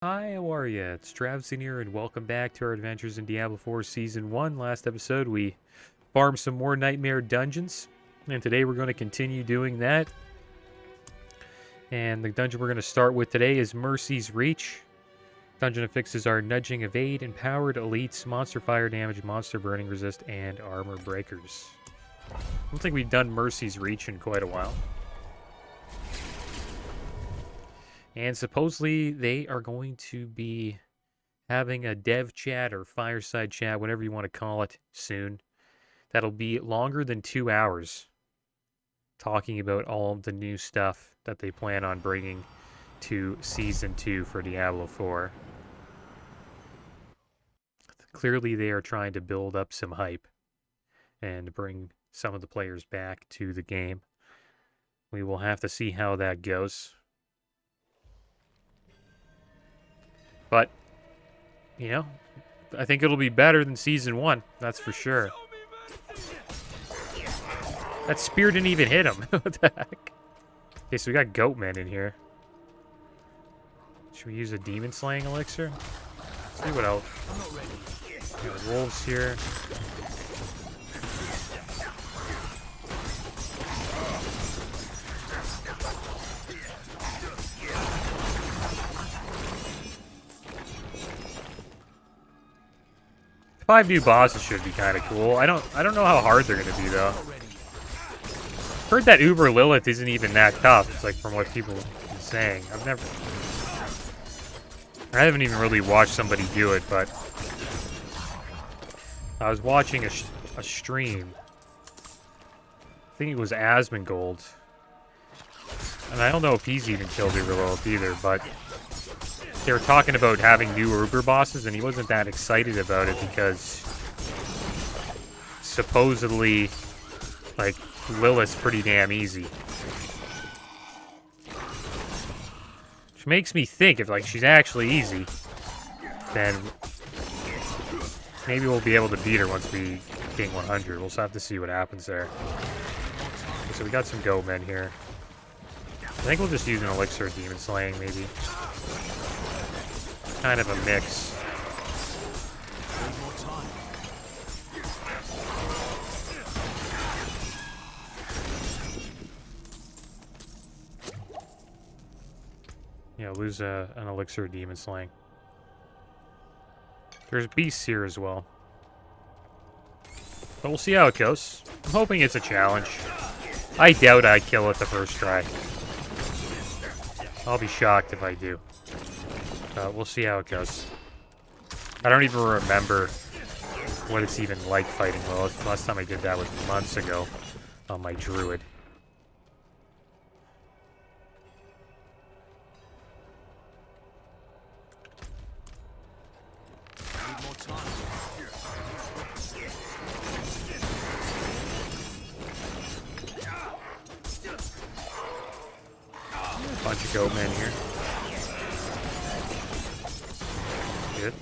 Hi, how are ya? It's Travsin here, and welcome back to our adventures in Diablo 4 Season 1. Last episode, we farmed some more Nightmare Dungeons, and today we're going to continue doing that. And the dungeon we're going to start with today is Mercy's Reach. Dungeon affixes are Nudging Evade, Empowered Elites, Monster Fire Damage, Monster Burning Resist, and Armor Breakers. I don't think we've done Mercy's Reach in quite a while. And supposedly they are going to be having a dev chat or fireside chat, whatever you want to call it, soon. That'll be longer than 2 hours, talking about all the new stuff that they plan on bringing to Season 2 for Diablo 4. Clearly they are trying to build up some hype and bring some of the players back to the game. We will have to see how that goes. But, you know, I think it'll be better than Season 1, that's for sure. That spear didn't even hit him. What the heck? Okay, so we got Goatmen in here. Should we use a Demon Slaying Elixir? Let's see what else. We got wolves here. Five new bosses should be kind of cool. I don't know how hard they're gonna be though. Heard that Uber Lilith isn't even that tough. It's like from what people are saying. I haven't even really watched somebody do it, but I was watching a stream. I think it was Asmongold, and I don't know if he's even killed Uber Lilith either, but they were talking about having new Uber bosses, and he wasn't that excited about it because supposedly, like, Lilith's pretty damn easy. Which makes me think if, like, she's actually easy, then maybe we'll be able to beat her once we King 100. We'll just have to see what happens there. Okay, so we got some Goatmen here. I think we'll just use an Elixir of Demon Slaying, maybe. Kind of a mix. Yeah, lose an Elixir of Demon Slaying. There's beasts here as well. But we'll see how it goes. I'm hoping it's a challenge. I doubt I kill it the first try. I'll be shocked if I do. We'll see how it goes. I don't even remember what it's even like fighting Lilith. Last time I did that was months ago on my druid. A bunch of Goatmen here. Good.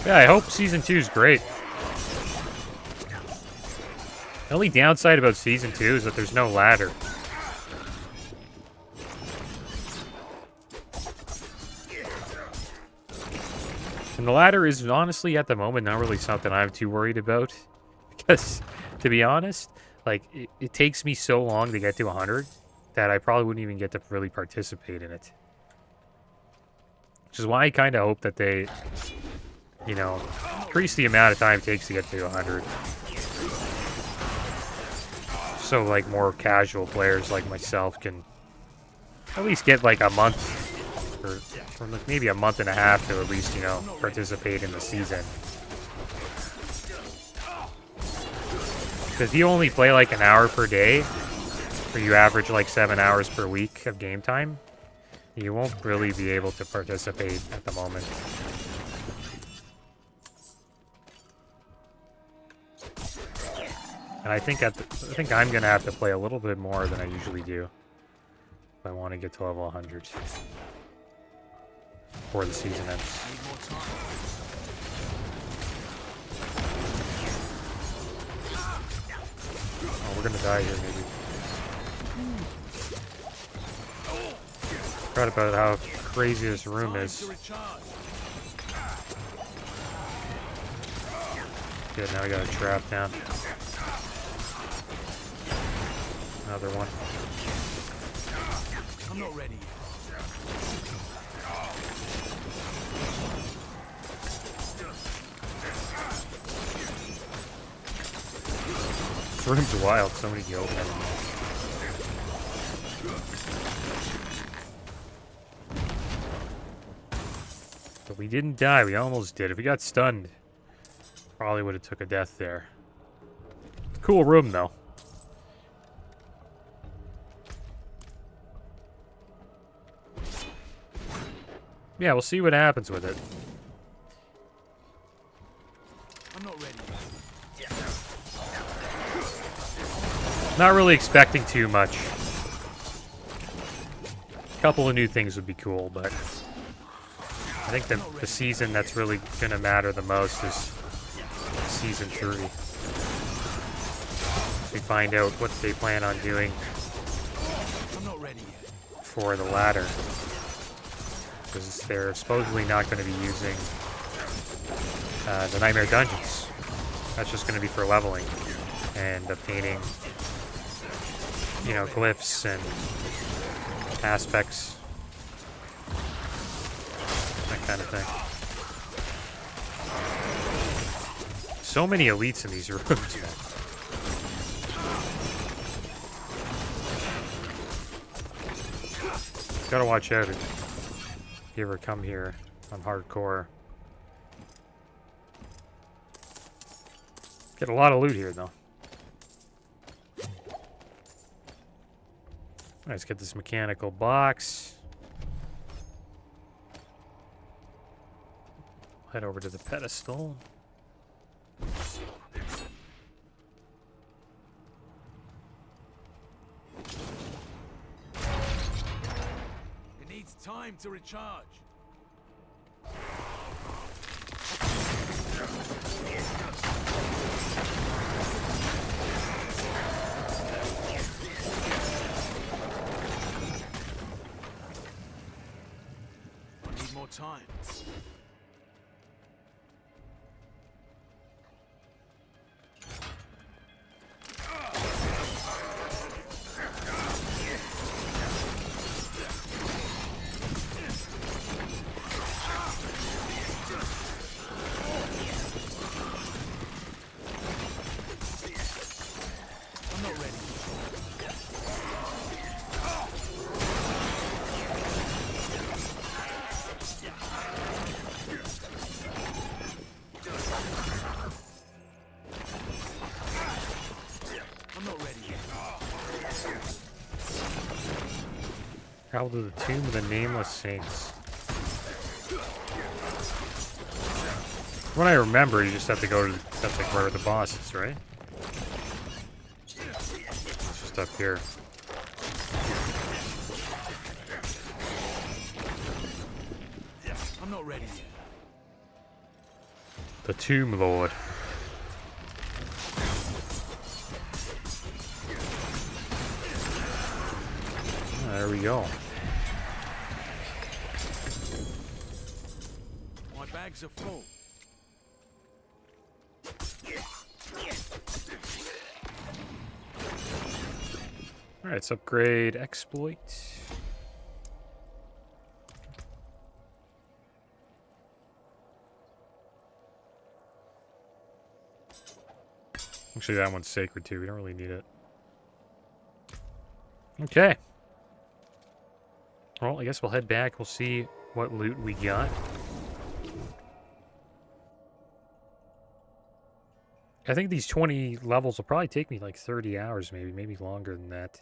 Yeah, I hope Season 2 is great. The only downside about Season 2 is that there's no ladder. And the ladder is honestly, at the moment, not really something I'm too worried about. Because, to be honest, like, it takes me so long to get to 100 that I probably wouldn't even get to really participate in it. Which is why I kind of hope that they, you know, increase the amount of time it takes to get to 100. So, like, more casual players like myself can at least get, like, a month, or like maybe a month and a half to at least, you know, participate in the season. Because if you only play, like, an hour per day, or you average, like, 7 hours per week of game time, you won't really be able to participate at the moment. And I think I'm gonna have to play a little bit more than I usually do if I want to get to level 100 before the season ends. Oh, we're gonna die here, maybe. Forgot about how crazy this room is. Good, now we got a trap down. Another one. I'm not ready. This room's wild, so many guild enemies. But we didn't die, we almost did. If we got stunned, probably would have took a death there. Cool room, though. Yeah, we'll see what happens with it. I'm not ready. Not really expecting too much. A couple of new things would be cool, but I think the season that's really going to matter the most is Season 3. We find out what they plan on doing for the ladder. Because they're supposedly not going to be using the Nightmare Dungeons. That's just going to be for leveling and obtaining, you know, glyphs and aspects. That kind of thing. So many elites in these rooms, man. Gotta watch out if you ever come here on hardcore. Get a lot of loot here, though. Let's get this mechanical box. Head over to the pedestal. It needs time to recharge. I need more time. Travel to the tomb of the nameless saints. When I remember, you just have to go to that's like where the boss is, right? It's just up here. I'm not ready yet. The Tomb Lord. There we go. My bags are full. Alright, let's upgrade exploit. Actually, that one's sacred too. We don't really need it. Okay. Well, I guess we'll head back. We'll see what loot we got. I think these 20 levels will probably take me like 30 hours, maybe longer than that.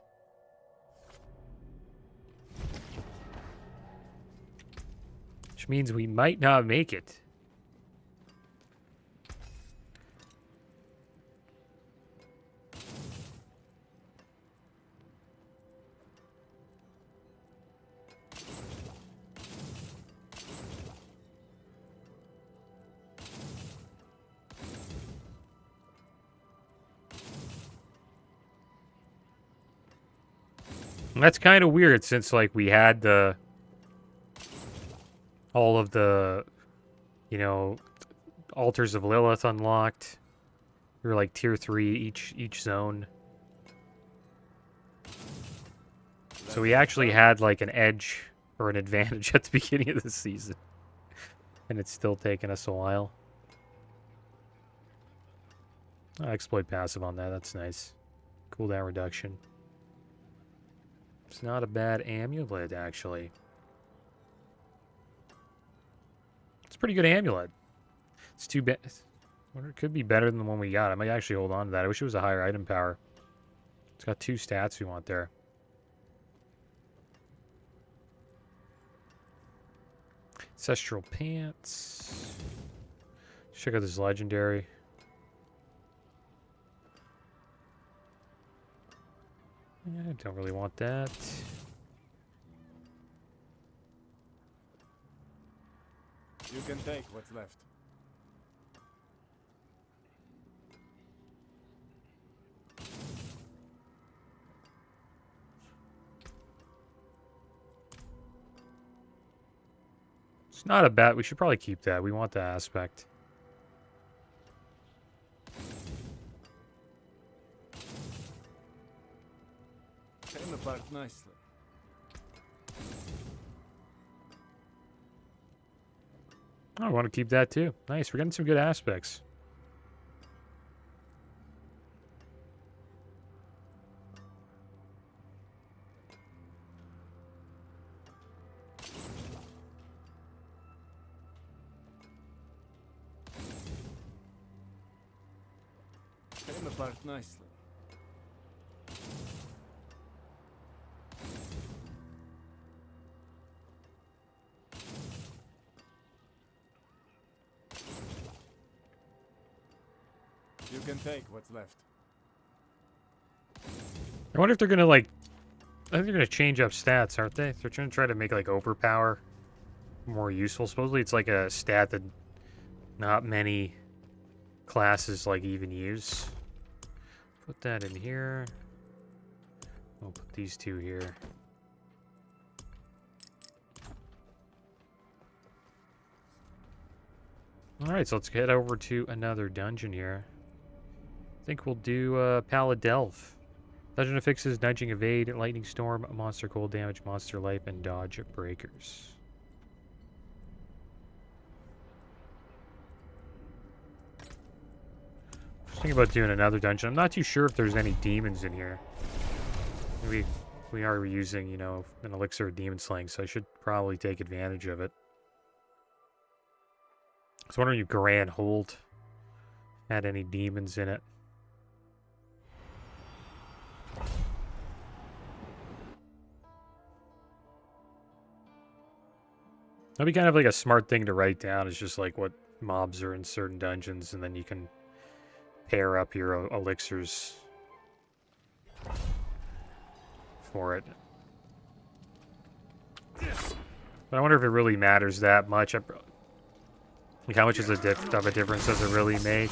Which means we might not make it. And that's kind of weird since, like, we had the all of the, you know, altars of Lilith unlocked. We were like tier 3 each zone. So we actually had like an edge or an advantage at the beginning of the season. And it's still taking us a while. Exploit passive on that, that's nice. Cooldown reduction. It's not a bad amulet, actually. It's a pretty good amulet. It's too bad. It could be better than the one we got. I might actually hold on to that. I wish it was a higher item power. It's got 2 stats we want there. Ancestral Pants. Check out this legendary. I don't really want that. You can take what's left. It's not a bad. We should probably keep that. We want the aspect. Came apart nicely. Oh, I want to keep that too. Nice. We're getting some good aspects. Came apart nicely. You can take what's left. I wonder if they're gonna like. I think they're gonna change up stats, aren't they? They're trying to make like overpower more useful. Supposedly, it's like a stat that not many classes like even use. Put that in here. We'll put these 2 here. All right, so let's head over to another dungeon here. I think we'll do Paladelph. Dungeon affixes nudging, evade, lightning storm, monster cold damage, monster life, and dodge breakers. Thinking about doing another dungeon. I'm not too sure if there's any demons in here. We are using, you know, an elixir of demon slaying, so I should probably take advantage of it. I was wondering if Grand Hold had any demons in it. That'd be kind of like a smart thing to write down. Is just like what mobs are in certain dungeons, and then you can pair up your elixirs for it. But I wonder if it really matters that much. Like, how much of a difference does it really make?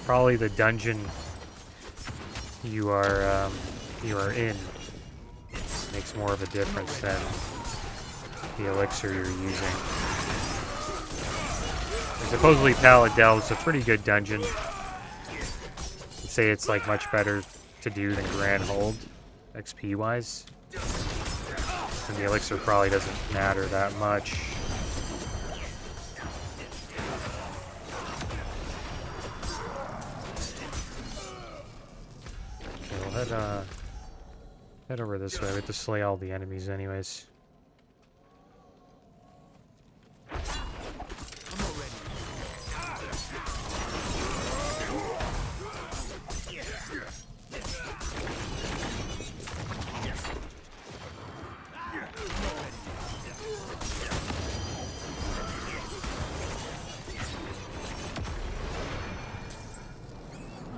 Probably the dungeon you are in makes more of a difference than the elixir you're using. And supposedly Paladel is a pretty good dungeon. I'd say it's like much better to do than Grand Hold, XP wise. And the elixir probably doesn't matter that much. Okay, we'll head over this way. We have to slay all the enemies anyways.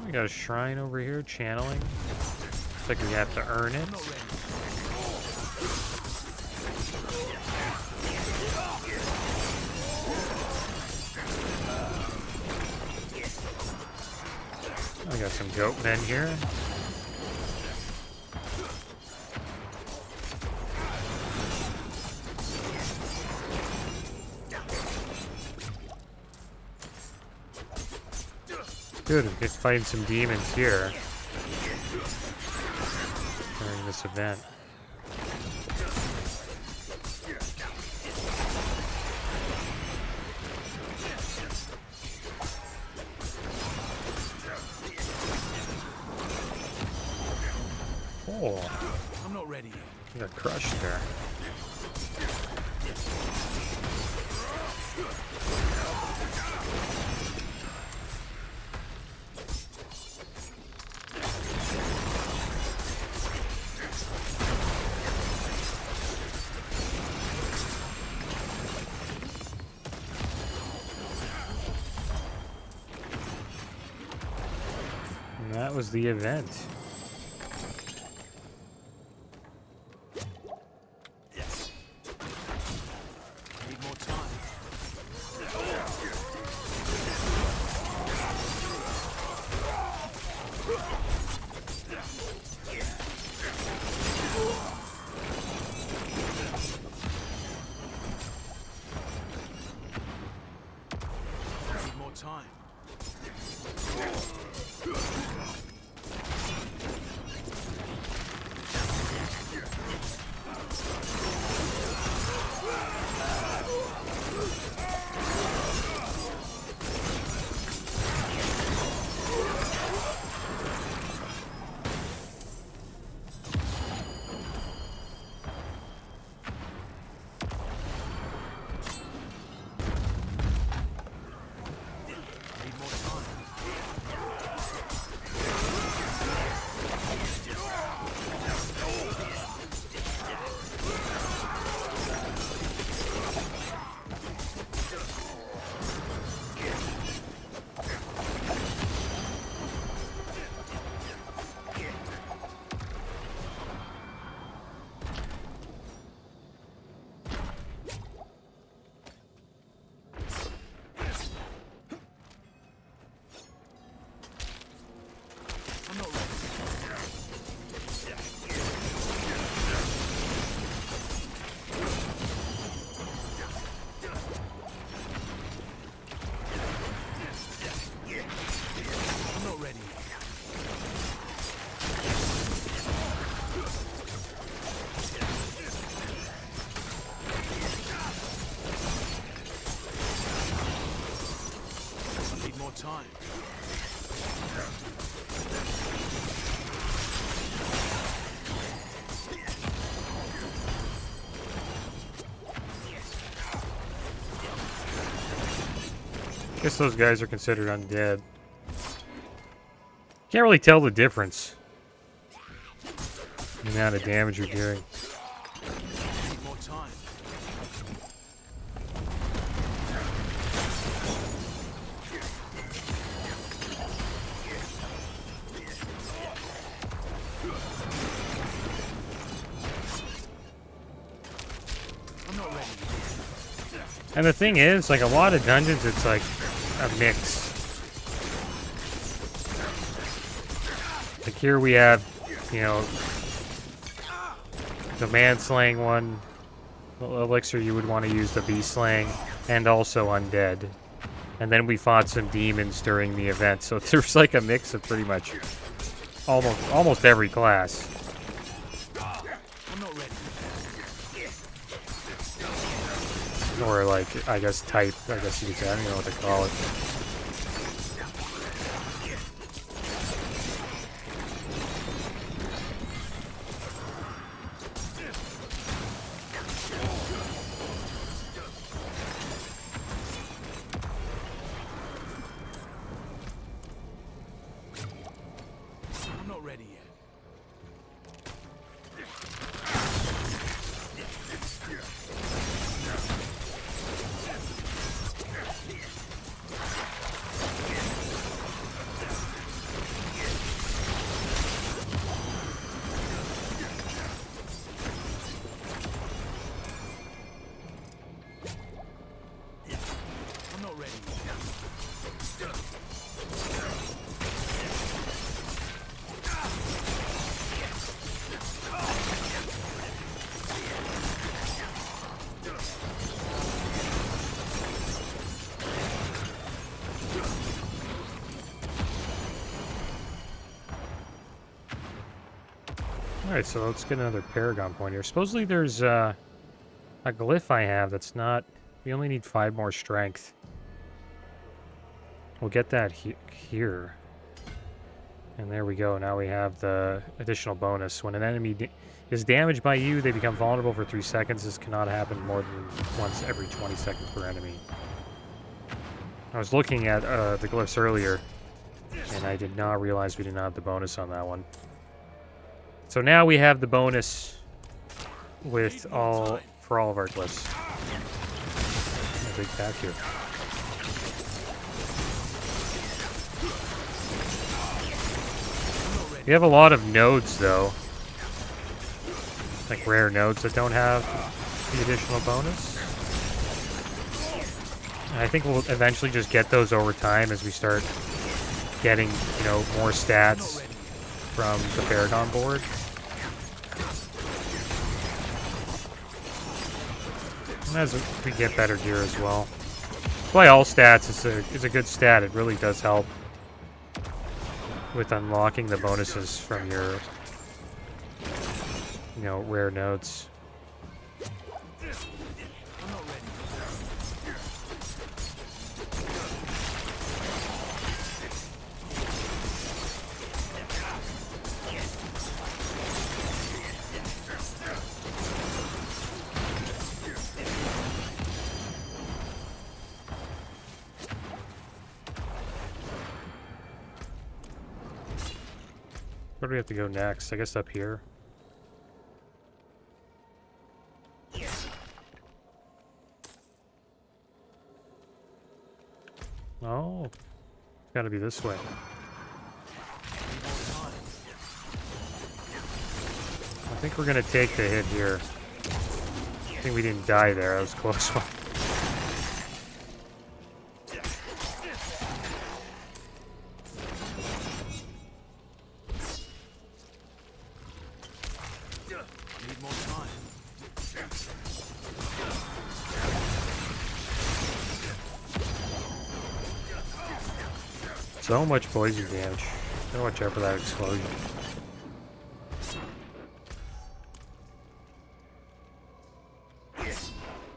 We got a shrine over here, channeling. Looks like we have to earn it. I got some goat men here. Good, we could find some demons here during this event. Oh, I'm not ready yet. you got crushed there. And that was the event. Need more time. Need more time. Need more time. I'm not ready. I'm not ready. I need more time. Guess those guys are considered undead. Can't really tell the difference. The amount of damage you're doing. Need more time. I'm not ready. And the thing is, like, a lot of dungeons, it's like a mix. Like here we have, you know, the man-slaying one, elixir you would want to use the beast-slaying, and also undead. And then we fought some demons during the event, so there's like a mix of pretty much almost every class. I'm not ready. Or like, I guess type, I guess you could say, I don't know what to call it. I'm not ready yet. Alright, so let's get another Paragon point here. Supposedly there's a glyph I have that's not... We only need 5 more strength. We'll get that here. And there we go. Now we have the additional bonus. When an enemy is damaged by you, they become vulnerable for 3 seconds. This cannot happen more than once every 20 seconds per enemy. I was looking at the glyphs earlier, and I did not realize we did not have the bonus on that one. So now we have the bonus with for all of our glyphs. A big pack here. We have a lot of nodes, though. Like rare nodes that don't have the additional bonus. And I think we'll eventually just get those over time as we start getting, you know, more stats from the Paragon board. And as we get better gear as well. That's why all stats is a good stat. It really does help with unlocking the bonuses from your, you know, rare nodes. Where do we have to go next? I guess up here. Oh, it's gotta be this way. I think we're gonna take the hit here. I think we didn't die there. That was a close one. So much poison damage. Gotta watch out for that explosion.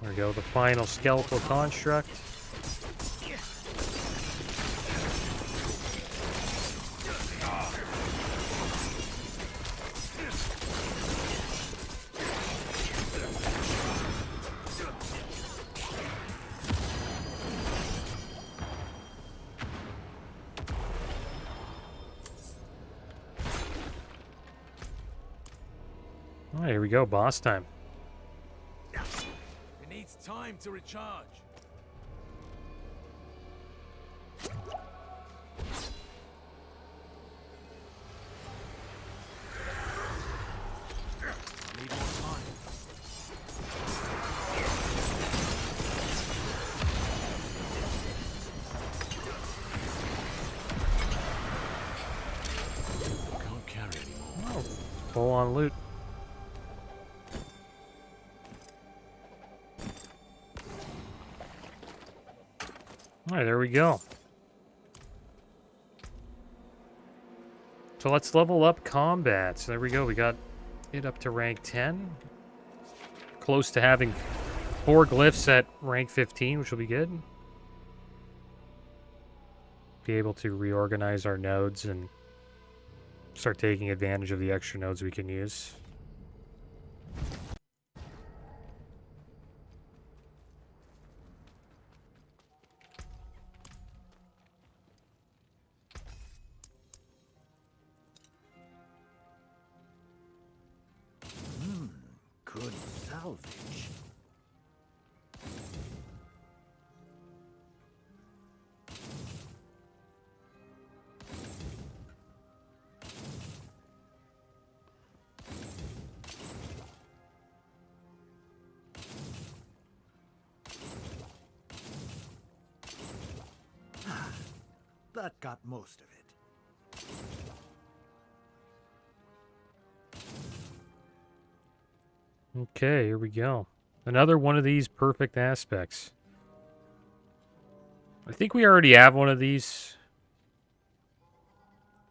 There we go, the final skeletal construct. Alright, here we go, boss time. It needs time to recharge. Need more time. Can't carry anymore. Oh, full on loot. Alright, there we go. So let's level up combat. So there we go. We got it up to rank 10. Close to having 4 glyphs at rank 15, which will be good. Be able to reorganize our nodes and start taking advantage of the extra nodes we can use. Good salvage. That got most of it. Okay, here we go. Another one of these perfect aspects. I think we already have one of these,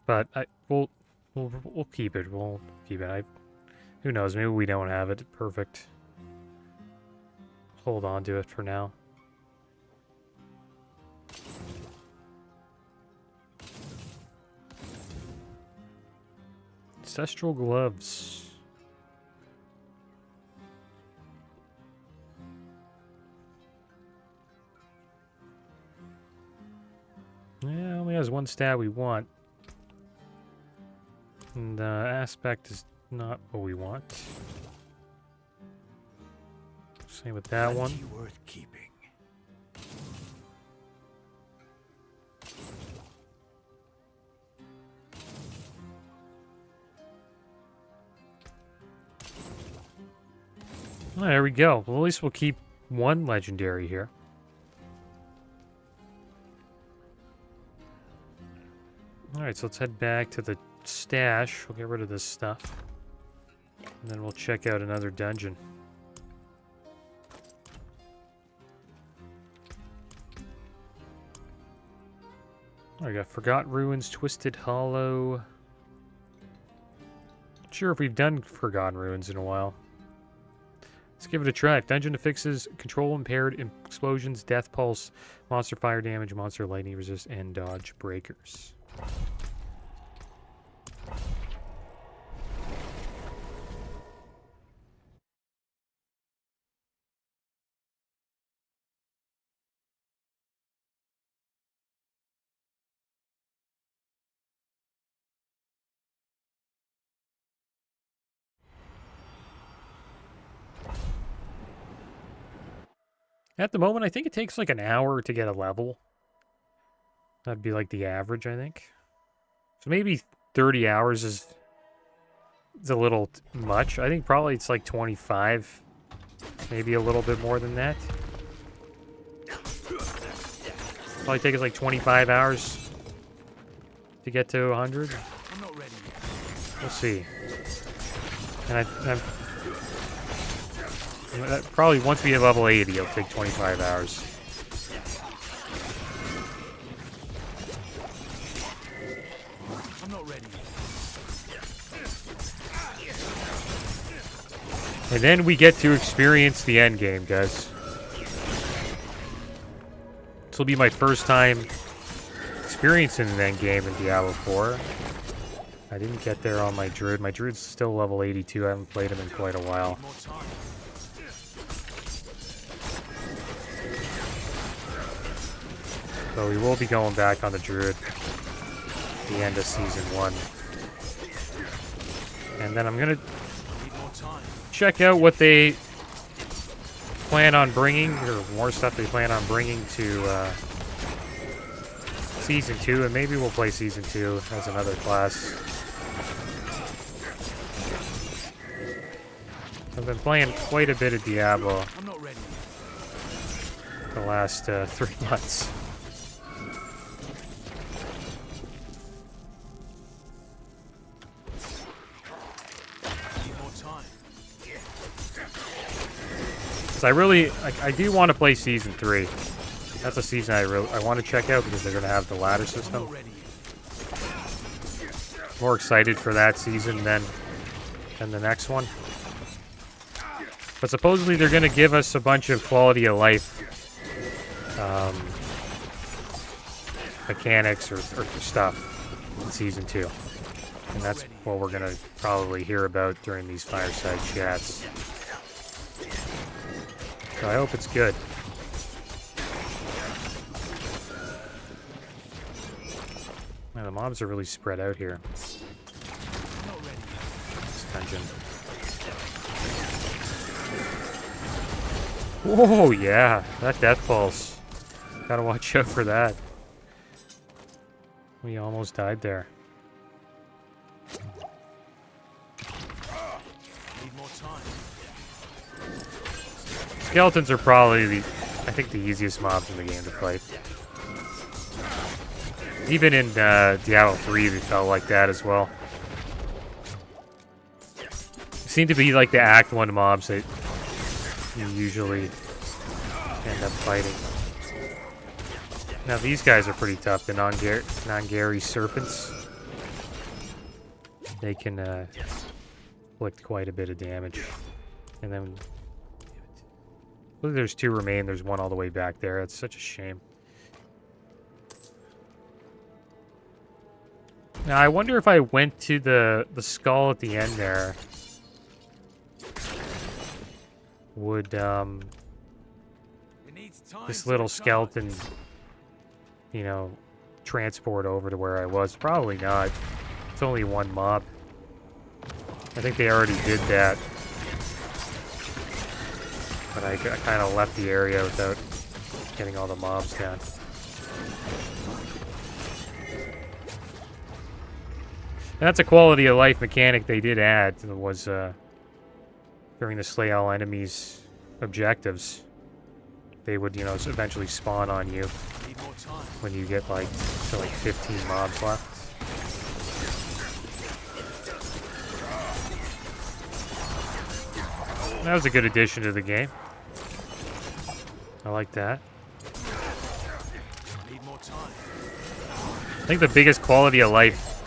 but we'll keep it. We'll keep it. Who knows? Maybe we don't have it. Perfect. Hold on to it for now. Ancestral gloves. Yeah, only has one stat we want. And aspect is not what we want. Same with that one. Plenty worth keeping. Oh, there we go. Well, at least we'll keep one legendary here. Alright, so let's head back to the stash. We'll get rid of this stuff. And then we'll check out another dungeon. Oh, we got Forgotten Ruins, Twisted Hollow. Not sure if we've done Forgotten Ruins in a while. Let's give it a try. Dungeon fixes control impaired explosions, death pulse, monster fire damage, monster lightning resist, and dodge breakers. At the moment, I think it takes like an hour to get a level. That'd be like the average, I think. So maybe 30 hours is a little much. I think probably it's like 25. Maybe a little bit more than that. Probably take us like 25 hours to get to 100. I'm not ready yet. We'll see. And probably once we hit level 80, it'll take 25 hours. I'm not ready yet. And then we get to experience the end game, guys. This will be my first time experiencing an end game in Diablo 4. I didn't get there on my druid. My druid's still level 82. I haven't played him in quite a while. More time. So we will be going back on the druid at the end of season 1. And then I'm going to Need more time. check out what they plan on bringing, or more stuff they plan on bringing to season 2, and maybe we'll play season 2 as another class. I've been playing quite a bit of Diablo I'm not ready yet. the last 3 months. Need more time. I do want to play season 3. That's a season I want to check out because they're going to have the ladder I'm system. not ready yet. More excited for that season than the next one. But supposedly they're going to give us a bunch of quality of life mechanics or stuff in season 2. And that's what we're going to probably hear about during these fireside chats. So I hope it's good. Man, the mobs are really spread out here. I'm not ready yet. This dungeon. Whoa, yeah, that death pulse. Gotta watch out for that. We almost died there. Need more time. Skeletons are probably I think the easiest mobs in the game to fight. Even in Diablo 3, they felt like that as well. They seem to be like the Act 1 mobs that you usually end up fighting. Now these guys are pretty tough, the non-Gary serpents. They can inflict quite a bit of damage. And then... Well, there's 2 remain. There's 1 all the way back there. It's such a shame. Now, I wonder if I went to the skull at the end there, would this little skeleton, you know, transport over to where I was? Probably not. It's only 1 mob. I think they already did that. But I kind of left the area without getting all the mobs down. And that's a quality of life mechanic they did add. Was during the slay all enemies objectives, they would, you know, eventually spawn on you when you get like to like 15 mobs left. That was a good addition to the game. I like that. I think the biggest quality of life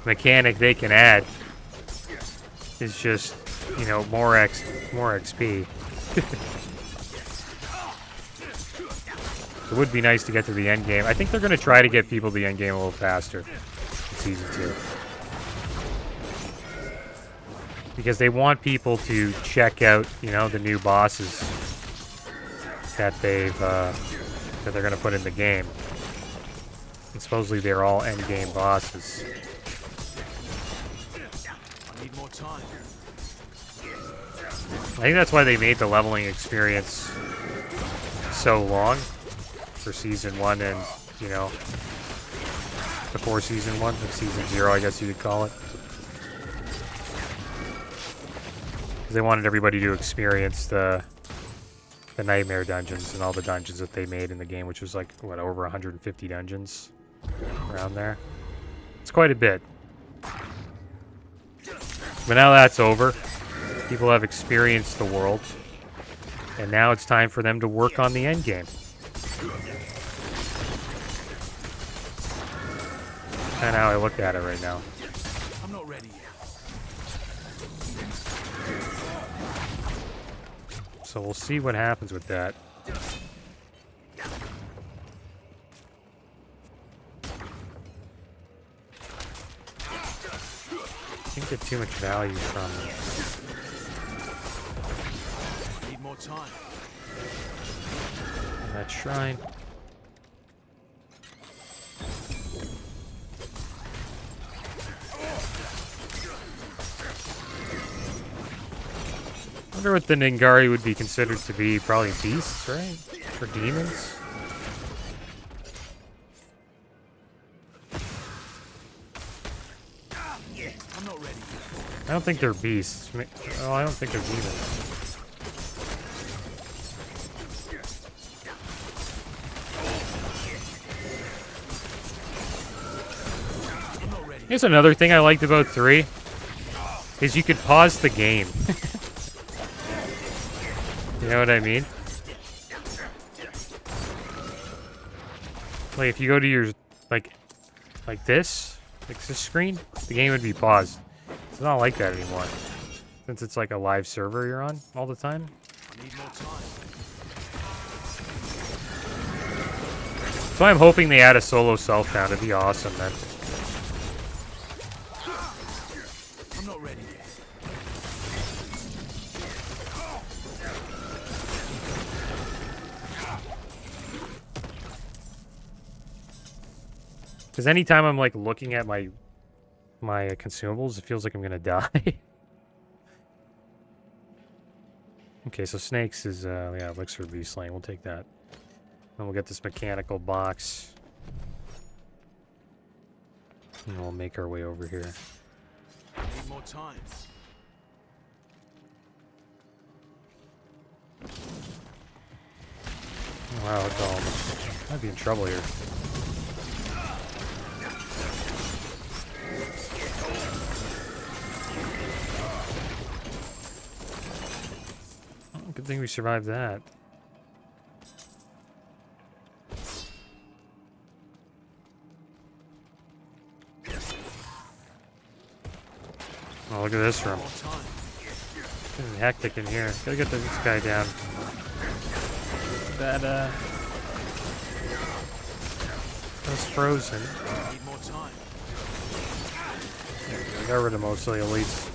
mechanic they can add is just, you know, more XP. It would be nice to get to the end game. I think they're going to try to get people to the end game a little faster in Season 2. Because they want people to check out, you know, the new bosses that they've that they're going to put in the game. And supposedly they're all end game bosses. I need more time. I think that's why they made the leveling experience so long for Season 1 and, you know, before Season 1, or Season 0, I guess you could call it. They wanted everybody to experience the nightmare dungeons and all the dungeons that they made in the game, which was like, what, over 150 dungeons around there. It's quite a bit. But now that's over. People have experienced the world. And now it's time for them to work on the end game. Kind of how I look at it right now. I'm not ready yet. So we'll see what happens with that. I didn't get too much value from Need more time. that shrine. I wonder what the Ningari would be considered to be. Probably beasts, right? Or demons? I'm not ready. I don't think they're beasts. Oh, I don't think they're demons. I'm not ready. Here's another thing I liked about 3. Is you could pause the game. You know what I mean? Like if you go to your like this screen, the game would be paused. It's not like that anymore. Since it's like a live server you're on all the time. I need more time. So I'm hoping they add a solo self down. It'd be awesome, man. I'm not ready yet. Because anytime I'm like looking at my consumables, it feels like I'm gonna die. Okay, so snakes is yeah, elixir beast slaying. We'll take that. Then we'll get this mechanical box. And we'll make our way over here. I need more time. Oh, wow, it's all might be in trouble here. Good thing we survived that. Oh, look at this room. More time. It's hectic in here. Gotta get this guy down. That, that's frozen. Need more time. There we go. I got rid of most of the elites.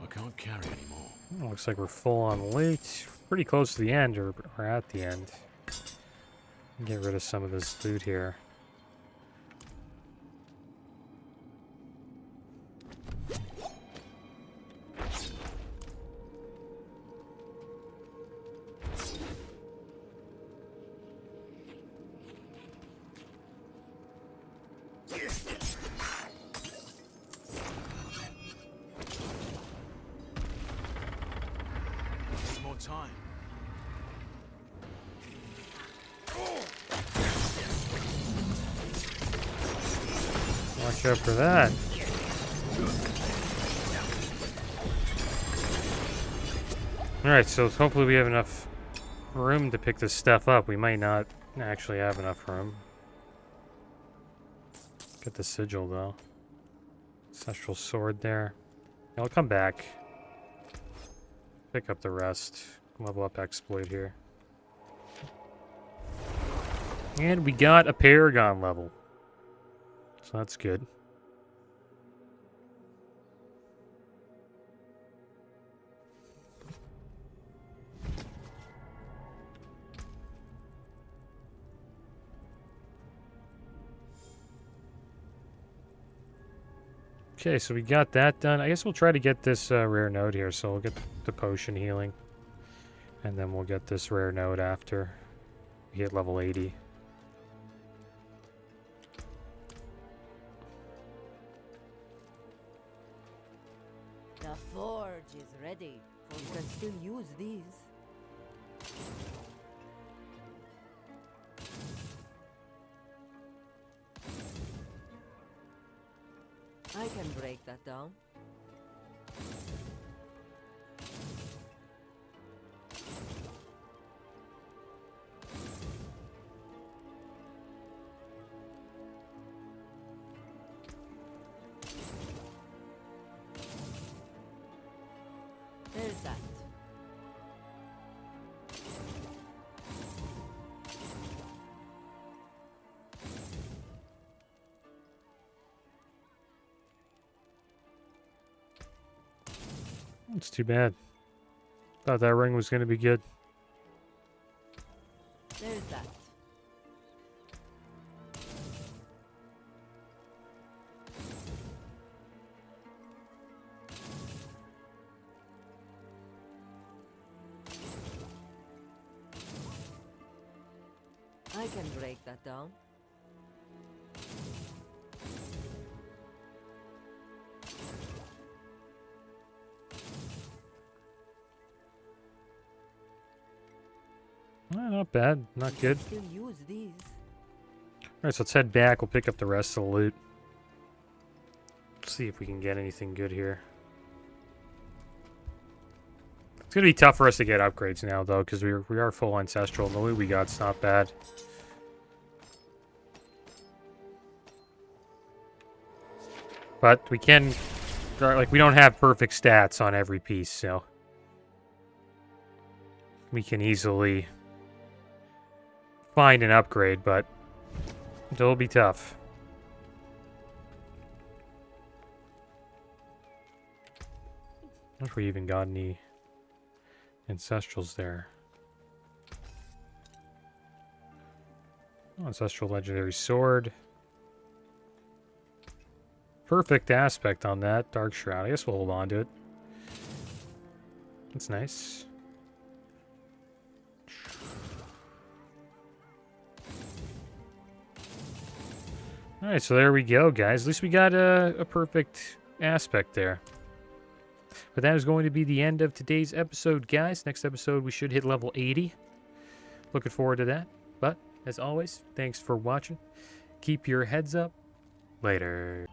I can't carry anymore. Looks like we're full on late. Pretty close to the end, or at the end. Get rid of some of this loot here. Need more time. Watch out for that. Alright, so hopefully we have enough room to pick this stuff up. We might not actually have enough room. Get the sigil, though. Ancestral sword there. I'll come back. Pick up the rest. Level up exploit here. And we got a Paragon level. So that's good. Okay, so we got that done. I guess we'll try to get this rare node here. So we'll get the potion healing. And then we'll get this rare node after we hit level 80. The forge is ready. You can still use these. I can break that down. There's that. It's too bad. Thought that ring was going to be good. There's that. I can break that down. Not bad. Not good. Still use these. Alright, so let's head back. We'll pick up the rest of the loot. See if we can get anything good here. It's going to be tough for us to get upgrades now, though, because we are full ancestral, and the loot we got's not bad. But we can... Like, we don't have perfect stats on every piece, so... We can easily find an upgrade, but it'll be tough. I wonder if we even got any ancestrals there. Oh, ancestral legendary sword. Perfect aspect on that. Dark Shroud. I guess we'll hold on to it. That's nice. Alright, so there we go, guys. At least we got a perfect aspect there. But that is going to be the end of today's episode, guys. Next episode, we should hit level 80. Looking forward to that. But, as always, thanks for watching. Keep your heads up. Later.